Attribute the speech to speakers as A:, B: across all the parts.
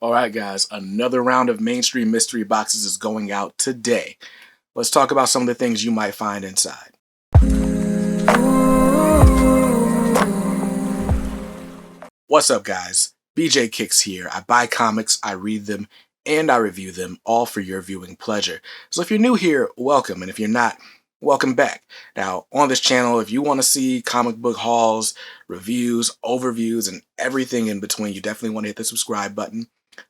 A: All right, guys, another round of mainstream mystery boxes is going out today. Let's talk about some of the things you might find inside. What's up, guys? BJ Kicks here. I buy comics, I read them, and I review them, all for your viewing pleasure. So if you're new here, welcome, and if you're not, welcome back. Now, on this channel, if you want to see comic book hauls, reviews, overviews, and everything in between, you definitely want to hit the subscribe button.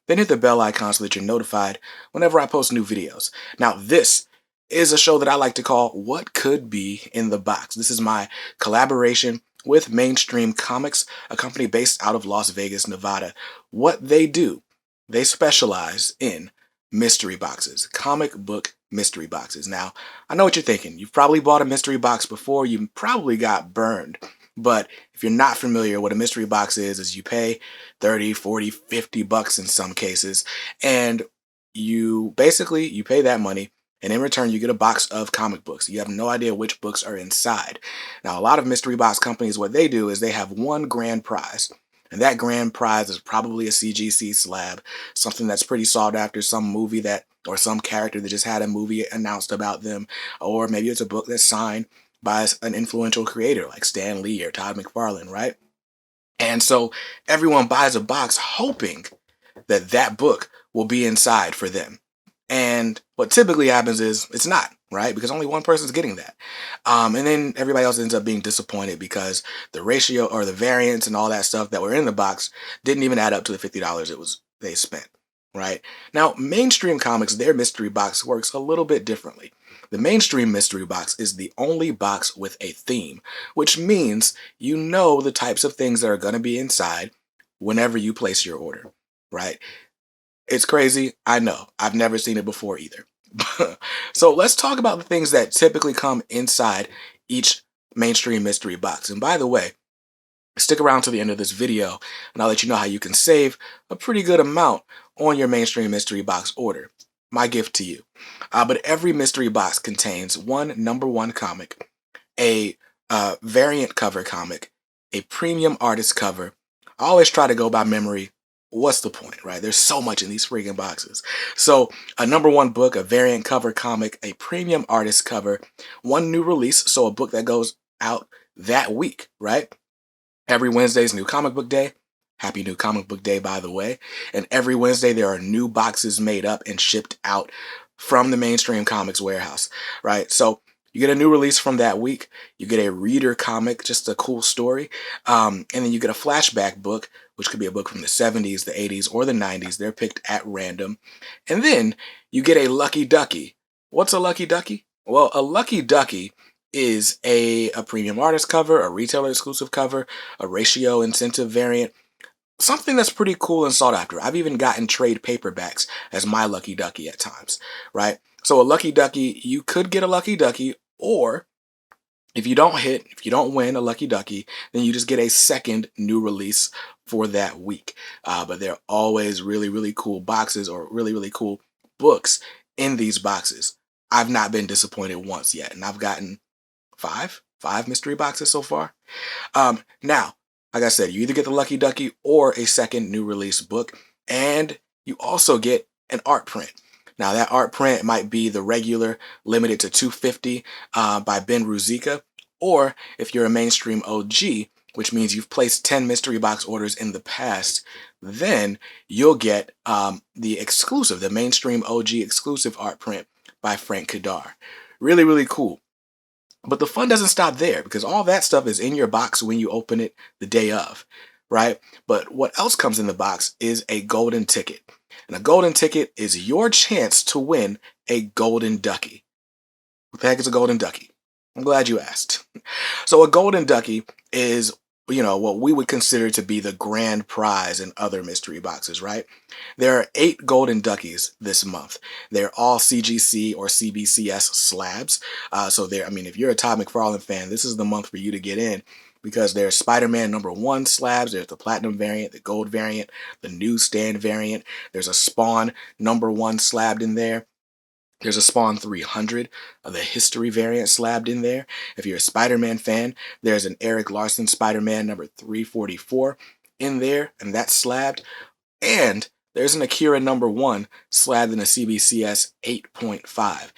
A: Then hit the bell icon so that you're notified whenever I post new videos. Now, this is a show that I like to call What Could Be in the Box. This is my collaboration with Mainstream Comics, a company based out of Las Vegas, Nevada. What they do, they specialize in mystery boxes, comic book mystery boxes. Now, I know what you're thinking. You've probably bought a mystery box before. You probably got burned. But if you're not familiar, what a mystery box is you pay 30, 40, 50 bucks in some cases, and you pay that money, and in return you get a box of comic books. You have no idea which books are inside. Now, a lot of mystery box companies, what they do is they have one grand prize, and that grand prize is probably a CGC slab, something that's pretty sought after, some movie that, or some character that just had a movie announced about them, or maybe it's a book that's signed by an influential creator like Stan Lee or Todd McFarlane, right? And so everyone buys a box hoping that that book will be inside for them. And what typically happens is it's not, right? Because only one person's getting that. And then everybody else ends up being disappointed because the ratio or the variance and all that stuff that were in the box didn't even add up to the $50 they spent, right? Now, mainstream comics, their mystery box works a little bit differently. The mainstream mystery box is the only box with a theme, which means you know the types of things that are going to be inside whenever you place your order, right? It's crazy. I know. I've never seen it before either. So let's talk about the things that typically come inside each mainstream mystery box. And by the way, stick around to the end of this video and I'll let you know how you can save a pretty good amount on your mainstream mystery box order. My gift to you. But every mystery box contains one #1 comic, a variant cover comic, a premium artist cover. I always try to go by memory. What's the point, right? There's so much in these freaking boxes. So a #1 book, a variant cover comic, a premium artist cover, one new release, so a book that goes out that week, right? Every Wednesday's New Comic Book Day. Happy New Comic Book Day, by the way. And every Wednesday there are new boxes made up and shipped out from the Mainstream Comics warehouse, right? So you get a new release from that week. You get a reader comic, just a cool story. And then you get a flashback book, which could be a book from the 70s, the 80s, or the 90s. They're picked at random. And then you get a Lucky Ducky. What's a Lucky Ducky? Well, a Lucky Ducky is a premium artist cover, a retailer exclusive cover, a ratio incentive variant, something that's pretty cool and sought after. I've even gotten trade paperbacks as my Lucky Ducky at times, right? So a Lucky Ducky, you could get a Lucky Ducky, or if you don't win a Lucky Ducky, then you just get a second new release for that week. But they're always really, really cool boxes or really, really cool books in these boxes. I've not been disappointed once yet, and I've gotten five mystery boxes so far. Now, like I said, you either get the Lucky Ducky or a second new release book, and you also get an art print. Now, that art print might be the regular, limited to 250 by Ben Ruzicka, or if you're a mainstream OG, which means you've placed 10 mystery box orders in the past, then you'll get the exclusive, the mainstream OG exclusive art print by Frank Kadar. Really, really cool. But the fun doesn't stop there because all that stuff is in your box when you open it the day of, right? But what else comes in the box is a golden ticket. And a golden ticket is your chance to win a golden ducky. What the heck is a golden ducky? I'm glad you asked. So a golden ducky is, what we would consider to be the grand prize in other mystery boxes, right? There are 8 golden duckies this month. They're all CGC or CBCS slabs. If you're a Todd McFarlane fan, this is the month for you to get in because there's Spider-Man #1 slabs, there's the platinum variant, the gold variant, the newsstand variant, there's a Spawn #1 slabbed in there. There's a Spawn 300, the history variant slabbed in there. If you're a Spider-Man fan, there's an Eric Larson Spider-Man #344 in there, and that's slabbed. And there's an Akira #1 slabbed in a CBCS 8.5.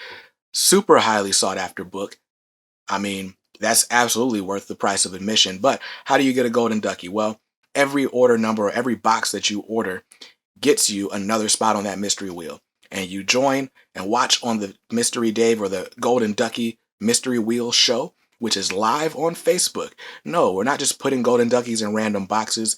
A: Super highly sought after book. I mean, that's absolutely worth the price of admission. But how do you get a golden ducky? Well, every order number or every box that you order gets you another spot on that mystery wheel. And you join and watch on the Mystery Dave or the Golden Ducky Mystery Wheel show, which is live on Facebook. No, we're not just putting golden duckies in random boxes.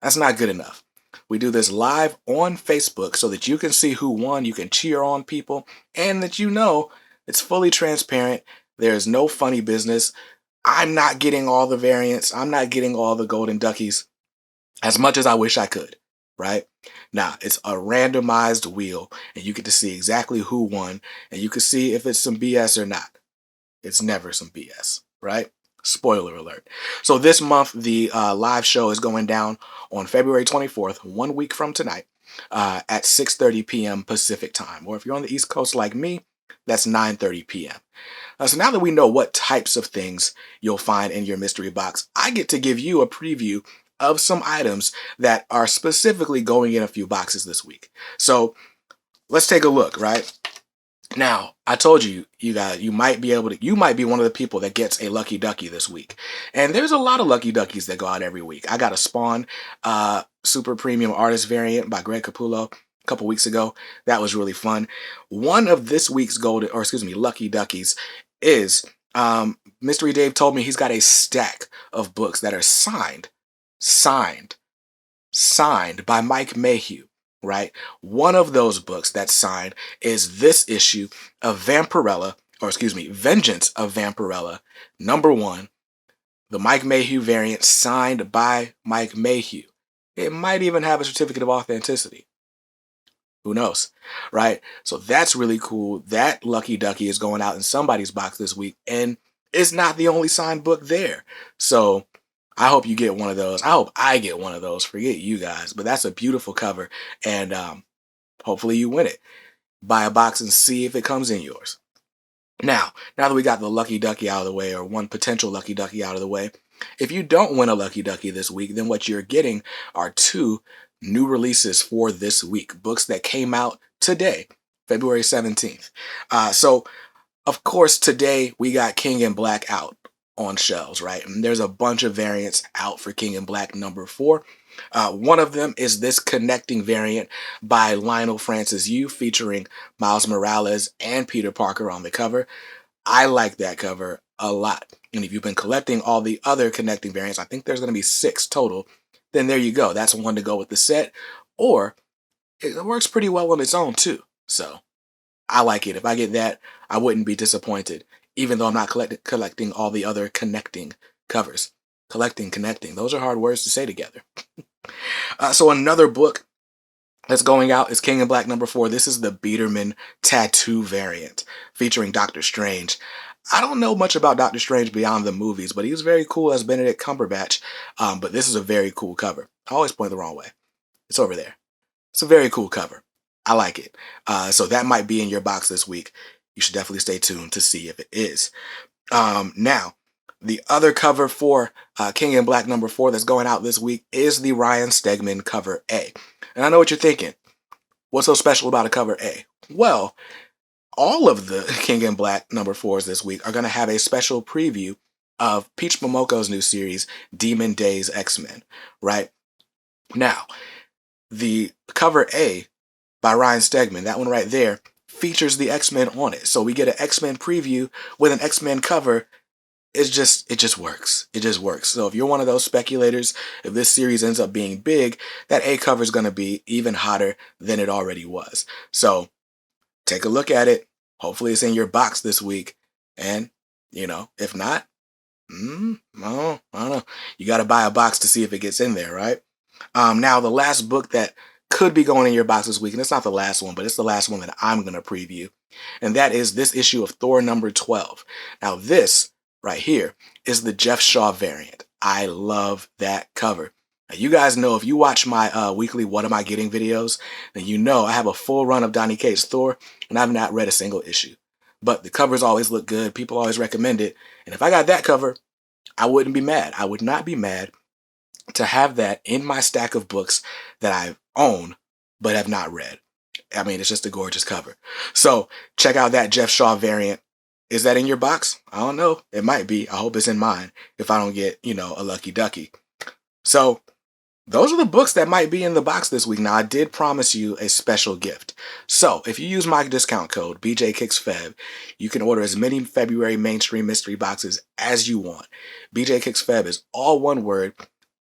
A: That's not good enough. We do this live on Facebook so that you can see who won, you can cheer on people, and that you know it's fully transparent. There's no funny business. I'm not getting all the variants. I'm not getting all the golden duckies as much as I wish I could, right? Now, it's a randomized wheel, and you get to see exactly who won, and you can see if it's some BS or not. It's never some BS, right? Spoiler alert. So this month, the live show is going down on February 24th, 1 week from tonight, at 6:30 p.m. Pacific time. Or if you're on the East Coast like me, that's 9:30 p.m. So now that we know what types of things you'll find in your mystery box, I get to give you a preview of some items that are specifically going in a few boxes this week. So let's take a look, right? Now, I told you, you might be one of the people that gets a lucky ducky this week. And there's a lot of lucky duckies that go out every week. I got a Spawn super premium artist variant by Greg Capullo a couple weeks ago. That was really fun. One of this week's lucky duckies is Mystery Dave told me he's got a stack of books that are signed by Mike Mayhew. Right? One of those books that's signed is this issue of Vampirella, Vengeance of Vampirella, #1, the Mike Mayhew variant signed by Mike Mayhew. It might even have a certificate of authenticity. Who knows, right? So that's really cool. That lucky ducky is going out in somebody's box this week, and it's not the only signed book there. So I hope you get one of those. I hope I get one of those. Forget you guys, but that's a beautiful cover, and hopefully you win it. Buy a box and see if it comes in yours. Now that we got the lucky ducky out of the way, or one potential lucky ducky out of the way, if you don't win a lucky ducky this week, then what you're getting are 2 new releases for this week. Books that came out today, February 17th. So, of course, today we got King in Black out on shelves, right? And there's a bunch of variants out for King in Black #4. One of them is this connecting variant by Lionel Francis Yu, featuring Miles Morales and Peter Parker on the cover. I like that cover a lot. And if you've been collecting all the other connecting variants, I think there's going to be 6 total, then there you go. That's one to go with the set. Or it works pretty well on its own too. So I like it. If I get that, I wouldn't be disappointed, even though I'm not collecting all the other connecting covers. Connecting. Those are hard words to say together. So another book that's going out is King in Black #4. This is the Biederman tattoo variant featuring Doctor Strange. I don't know much about Doctor Strange beyond the movies, but he was very cool as Benedict Cumberbatch. But this is a very cool cover. I always point the wrong way. It's over there. It's a very cool cover. I like it. So that might be in your box this week. You should definitely stay tuned to see if it is. Now, the other cover for King in Black #4 that's going out this week is the Ryan Stegman cover A. And I know what you're thinking. What's so special about a cover A? Well, all of the King in Black #4s this week are going to have a special preview of Peach Momoko's new series, Demon Days X-Men, right? Now, the cover A by Ryan Stegman, that one right there, features the X-Men on it. So we get an X-Men preview with an X-Men cover. It just works. It just works. So if you're one of those speculators, if this series ends up being big, that A cover is going to be even hotter than it already was. So take a look at it. Hopefully it's in your box this week. And, if not, I don't know. You got to buy a box to see if it gets in there, right? Now, the last book that could be going in your box this week, and it's not the last one, but it's the last one that I'm going to preview, and that is this issue of Thor #12. Now, this right here is the Jeff Shaw variant. I love that cover. Now, you guys know, if you watch my weekly What Am I Getting videos, then you know I have a full run of Donny Cates' Thor, and I've not read a single issue. But the covers always look good. People always recommend it. And if I got that cover, I wouldn't be mad. I would not be mad to have that in my stack of books that I own but have not read. I mean, it's just a gorgeous cover. So check out that Jeff Shaw variant. Is that in your box? I don't know. It might be. I hope it's in mine if I don't get, a lucky ducky. So those are the books that might be in the box this week. Now, I did promise you a special gift. So if you use my discount code, BJKicksFeb, you can order as many February mainstream mystery boxes as you want. BJKicksFeb is all one word.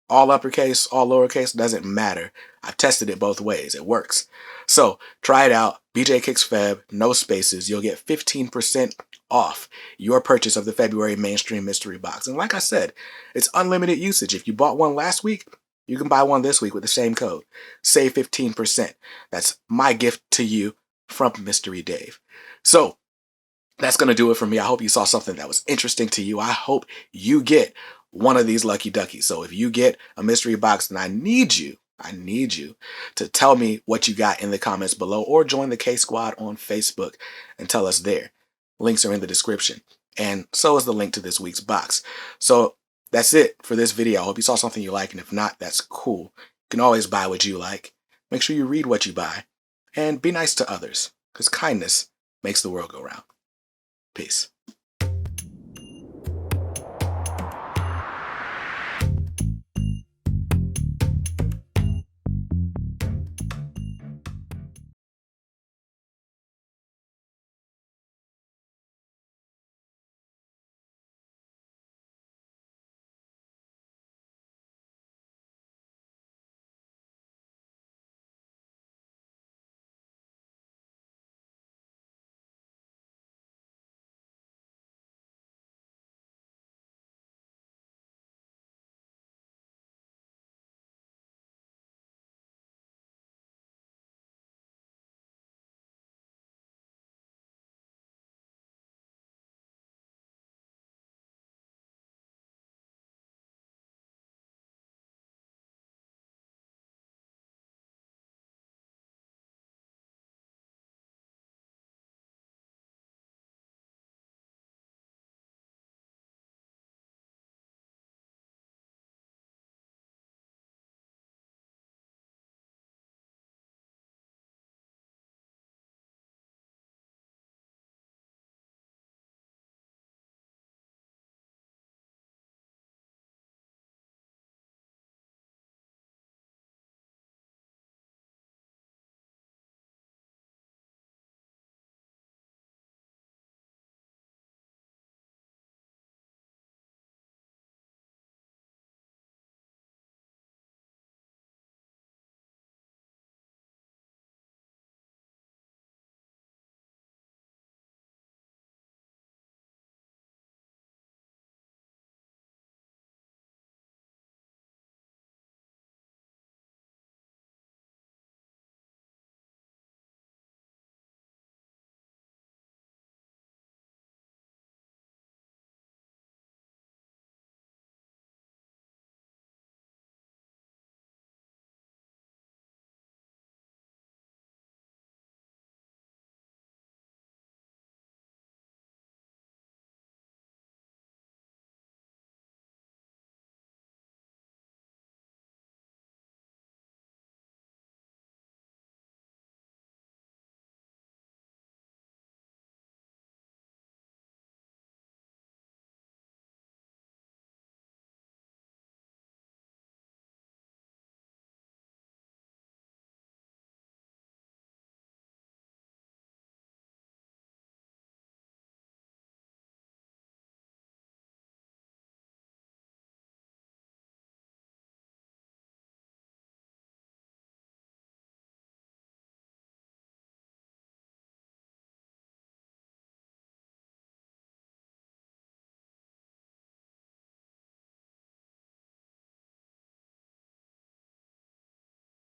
A: All uppercase, all lowercase, doesn't matter. I've tested it both ways. It works. So try it out. BJ Kicks Feb, no spaces. You'll get 15% off your purchase of the February mainstream mystery box. And like I said, it's unlimited usage. If you bought one last week, you can buy one this week with the same code. Save 15%. That's my gift to you from Mystery Dave. So that's going to do it for me. I hope you saw something that was interesting to you. I hope you get one of these lucky duckies. So if you get a mystery box, then I need you to tell me what you got in the comments below, or join the K Squad on Facebook and tell us there. Links are in the description. And so is the link to this week's box. So that's it for this video. I hope you saw something you like, and if not, that's cool. You can always buy what you like. Make sure you read what you buy, and be nice to others, because kindness makes the world go round. Peace.